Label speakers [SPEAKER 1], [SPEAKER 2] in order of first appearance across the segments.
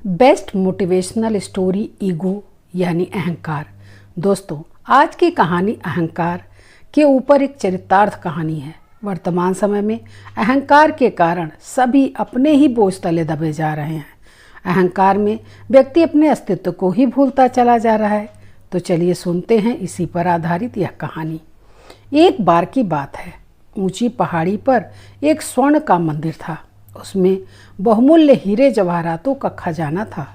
[SPEAKER 1] Best motivational story ego यानी अहंकार। दोस्तों, आज की कहानी अहंकार के ऊपर एक चरितार्थ कहानी है। वर्तमान समय में अहंकार के कारण सभी अपने ही बोझ तले दबे जा रहे हैं। अहंकार में व्यक्ति अपने अस्तित्व को ही भूलता चला जा रहा है। तो चलिए सुनते हैं इसी पर आधारित यह कहानी। एक बार की बात है, ऊंची पहाड़ी पर एक स्वर्ण का मंदिर था। उसमें बहुमूल्य हीरे जवाहरातों का खजाना था।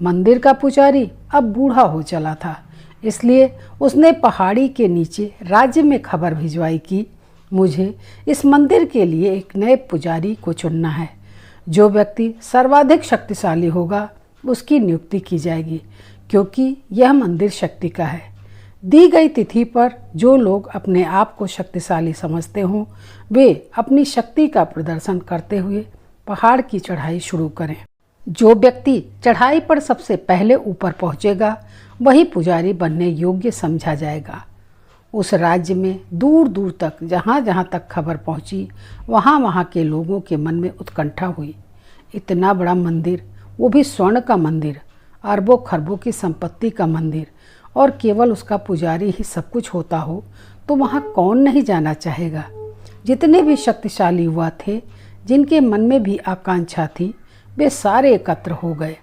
[SPEAKER 1] मंदिर का पुजारी अब बूढ़ा हो चला था, इसलिए उसने पहाड़ी के नीचे राज्य में खबर भिजवाई कि मुझे इस मंदिर के लिए एक नए पुजारी को चुनना है। जो व्यक्ति सर्वाधिक शक्तिशाली होगा उसकी नियुक्ति की जाएगी, क्योंकि यह मंदिर शक्ति का है। दी गई तिथि पर जो लोग अपने आप को शक्तिशाली समझते हों, वे अपनी शक्ति का प्रदर्शन करते हुए पहाड़ की चढ़ाई शुरू करें। जो व्यक्ति चढ़ाई पर सबसे पहले ऊपर पहुंचेगा, वही पुजारी बनने योग्य समझा जाएगा। उस राज्य में दूर दूर तक जहाँ जहाँ तक खबर पहुंची, वहाँ वहाँ के लोगों के मन में उत्कंठा हुई। इतना बड़ा मंदिर, वो भी स्वर्ण का मंदिर, अरबों खरबों की संपत्ति का मंदिर, और केवल उसका पुजारी ही सब कुछ होता हो तो वहाँ कौन नहीं जाना चाहेगा। जितने भी शक्तिशाली युवा थे, जिनके मन में भी आकांक्षा थी, वे सारे एकत्र हो गए।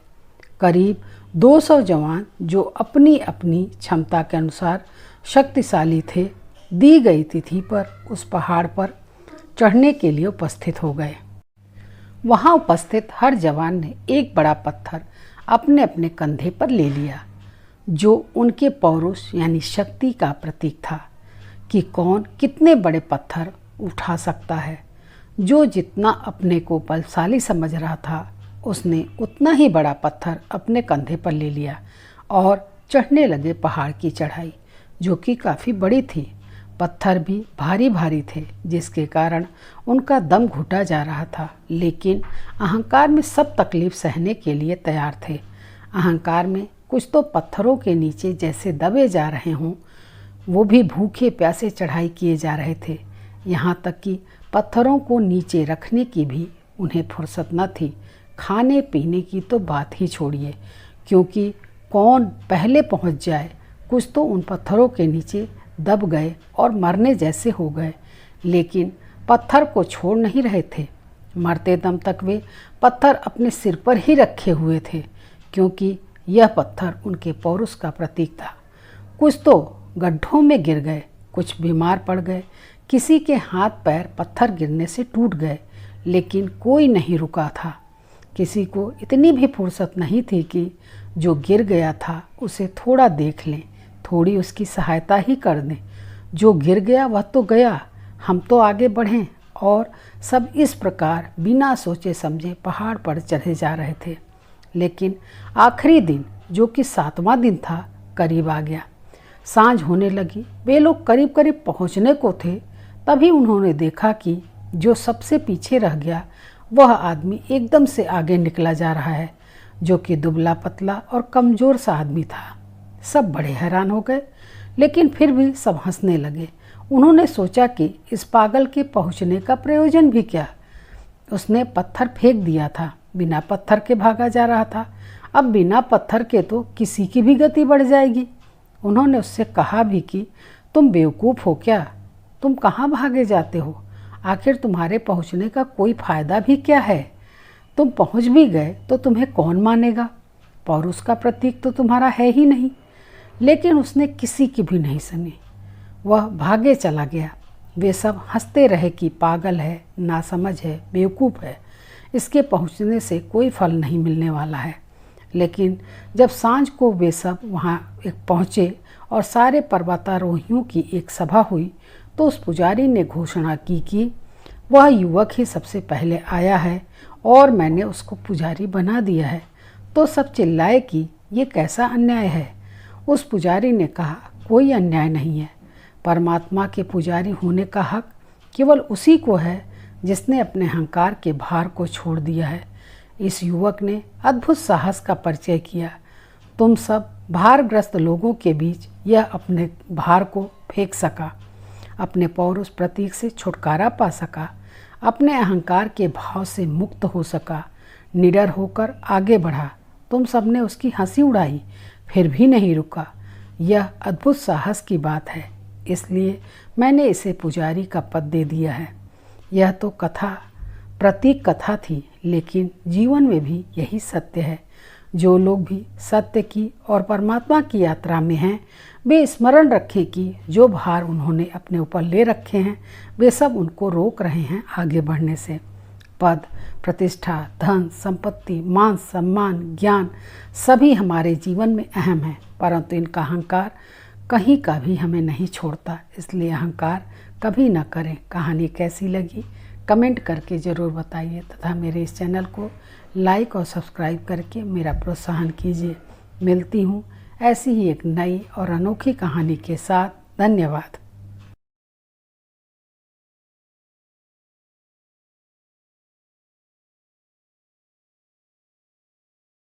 [SPEAKER 1] करीब 200 जवान जो अपनी अपनी क्षमता के अनुसार शक्तिशाली थे, दी गई तिथि पर उस पहाड़ पर चढ़ने के लिए उपस्थित हो गए। वहाँ उपस्थित हर जवान ने एक बड़ा पत्थर अपने अपने कंधे पर ले लिया, जो उनके पौरुष यानी शक्ति का प्रतीक था कि कौन कितने बड़े पत्थर उठा सकता है। जो जितना अपने को बलशाली समझ रहा था, उसने उतना ही बड़ा पत्थर अपने कंधे पर ले लिया और चढ़ने लगे पहाड़ की चढ़ाई, जो कि काफ़ी बड़ी थी। पत्थर भी भारी भारी थे, जिसके कारण उनका दम घुटा जा रहा था। लेकिन अहंकार में सब तकलीफ सहने के लिए तैयार थे। अहंकार में कुछ तो पत्थरों के नीचे जैसे दबे जा रहे हों, वो भी भूखे प्यासे चढ़ाई किए जा रहे थे। यहाँ तक कि पत्थरों को नीचे रखने की भी उन्हें फुर्सत न थी। खाने पीने की तो बात ही छोड़िए, क्योंकि कौन पहले पहुँच जाए। कुछ तो उन पत्थरों के नीचे दब गए और मरने जैसे हो गए, लेकिन पत्थर को छोड़ नहीं रहे थे। मरते दम तक वे पत्थर अपने सिर पर ही रखे हुए थे, क्योंकि यह पत्थर उनके पौरुष का प्रतीक था। कुछ तो गड्ढों में गिर गए, कुछ बीमार पड़ गए, किसी के हाथ पैर पत्थर गिरने से टूट गए, लेकिन कोई नहीं रुका था। किसी को इतनी भी फुर्सत नहीं थी कि जो गिर गया था उसे थोड़ा देख लें, थोड़ी उसकी सहायता ही कर दें। जो गिर गया वह तो गया, हम तो आगे बढ़ें। और सब इस प्रकार बिना सोचे समझे पहाड़ पर चढ़े जा रहे थे। लेकिन आखिरी दिन, जो कि 7वां दिन था, करीब आ गया। सांझ होने लगी। वे लोग करीब करीब पहुंचने को थे, तभी उन्होंने देखा कि जो सबसे पीछे रह गया वह आदमी एकदम से आगे निकला जा रहा है, जो कि दुबला पतला और कमज़ोर सा आदमी था। सब बड़े हैरान हो गए, लेकिन फिर भी सब हंसने लगे। उन्होंने सोचा कि इस पागल के पहुंचने का प्रयोजन भी क्या। उसने पत्थर फेंक दिया था, बिना पत्थर के भागा जा रहा था। अब बिना पत्थर के तो किसी की भी गति बढ़ जाएगी। उन्होंने उससे कहा भी कि तुम बेवकूफ़ हो क्या, तुम कहाँ भागे जाते हो? आखिर तुम्हारे पहुँचने का कोई फ़ायदा भी क्या है? तुम पहुँच भी गए तो तुम्हें कौन मानेगा? पौरुष का प्रतीक तो तुम्हारा है ही नहीं। लेकिन उसने किसी की भी नहीं सुनी, वह भागे चला गया। वे सब हंसते रहे कि पागल है, नासमझ है, बेवकूफ़ है, इसके पहुँचने से कोई फल नहीं मिलने वाला है। लेकिन जब सांझ को वे सब वहाँ पहुँचे और सारे पर्वतारोहियों की एक सभा हुई, तो उस पुजारी ने घोषणा की कि वह युवक ही सबसे पहले आया है और मैंने उसको पुजारी बना दिया है। तो सब चिल्लाए कि ये कैसा अन्याय है। उस पुजारी ने कहा, कोई अन्याय नहीं है। परमात्मा के पुजारी होने का हक केवल उसी को है जिसने अपने अहंकार के भार को छोड़ दिया है। इस युवक ने अद्भुत साहस का परिचय किया। तुम सब भारग्रस्त लोगों के बीच यह अपने भार को फेंक सका, अपने पौरुष प्रतीक से छुटकारा पा सका, अपने अहंकार के भाव से मुक्त हो सका, निडर होकर आगे बढ़ा तुम सबने उसकी हंसी उड़ाई, फिर भी नहीं रुका। यह अद्भुत साहस की बात है, इसलिए मैंने इसे पुजारी का पद दे दिया है। यह तो कथा प्रतीक कथा थी, लेकिन जीवन में भी यही सत्य है। जो लोग भी सत्य की और परमात्मा की यात्रा में हैं, वे स्मरण रखें कि जो भार उन्होंने अपने ऊपर ले रखे हैं, वे सब उनको रोक रहे हैं आगे बढ़ने से। पद, प्रतिष्ठा, धन, संपत्ति, मान सम्मान, ज्ञान सभी हमारे जीवन में अहम है, परंतु इनका अहंकार कहीं का भी हमें नहीं छोड़ता। इसलिए अहंकार कभी न करें। कहानी कैसी लगी कमेंट करके ज़रूर बताइए तथा मेरे इस चैनल को लाइक और सब्सक्राइब करके मेरा प्रोत्साहन कीजिए। मिलती हूँ ऐसी ही एक नई और अनोखी कहानी के साथ। धन्यवाद।